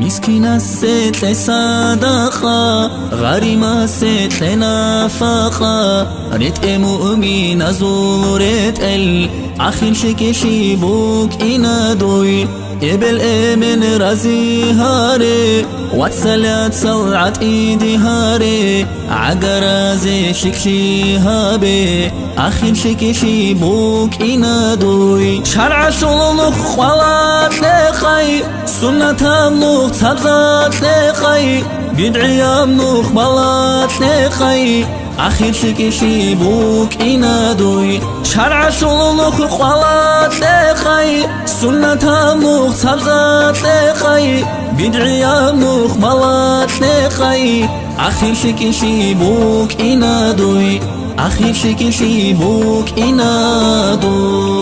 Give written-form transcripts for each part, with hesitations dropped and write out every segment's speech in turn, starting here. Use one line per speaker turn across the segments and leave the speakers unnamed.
مسكين ست صدقة غريمة ست نفقة ريت مؤمن زورت أخي شكشي بوك إنادوي إبل من رزي هاري واتسلات سوعت إيدي هاري عقرازي شكشي هابي أخي شكشي بوك إنادوي شرع شلونخ ولات لخي سنة النوخ تبزات لخي بدعي النوخ بلات لخي أخي شكشي بوك إنادوي شرع شلونخ ولات لخي سنة النوخ تبزات لخي بدعي النوخ بلات لخي أخي شكشي بوك إنادوي أخي شكشي بوك إنادوي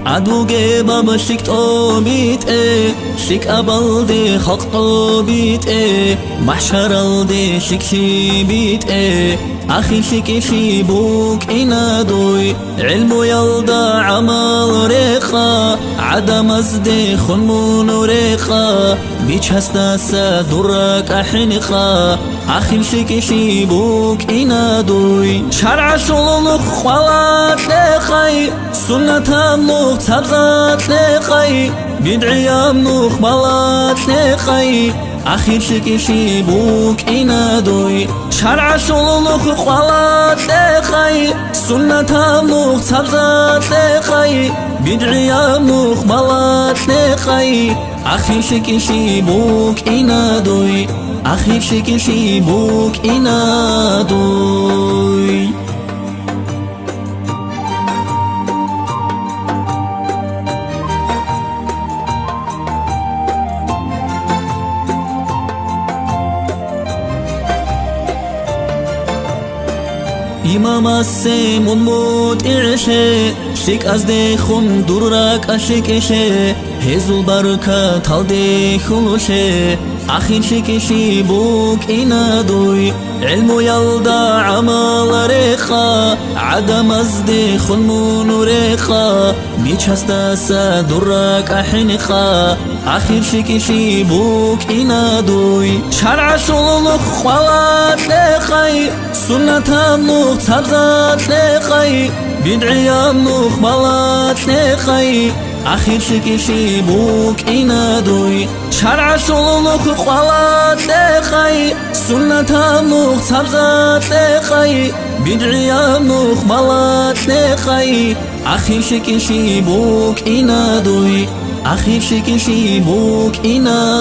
عدوغي بابا شك طوبيت شك أبلدي خلق طوبيت محشر الدي شك شيبيت أخي شكشي بوك إنادوي علم يلدى عمل ريخا عدم أزدي خنمون ريخا بيش هستاسا درك أحنخا أخي شكشي بوك إنادوي شرع شلونخ ولات لخي سنة النوخ تبزات لخي بدعي النوخ بلات لخي أخي شكشي بوك إنادوي شرع شلونخ ولات لخي سنة النوخ تبزات لخي بدعي النوخ بلات لخي أخي شكشي بوك إنادوي أخي شكشي بوك إنادوي إمام السيمون موت إعشي شك أزدي خم درك أشك إشي هزو البركة تالدي خلوشي أخي شكشي بوك إنادوي علم يلدى عمل ريخا عدم أزدي خنمون ريخا بيش هستاسا درك أحنخا أخي شكشي بوك إنادوي شرع شلونخ ولات لخي سنة النوخ تبزات لخي بدعي النوخ بلات لخي أخي شكشي بوك إنادوي شرع شلونخ ولات لخي سنة النوخ تبزات لخي بدعي النوخ بلات لخي أخي شكشي بوك إنادوي أخي شكشي بوك إنادوي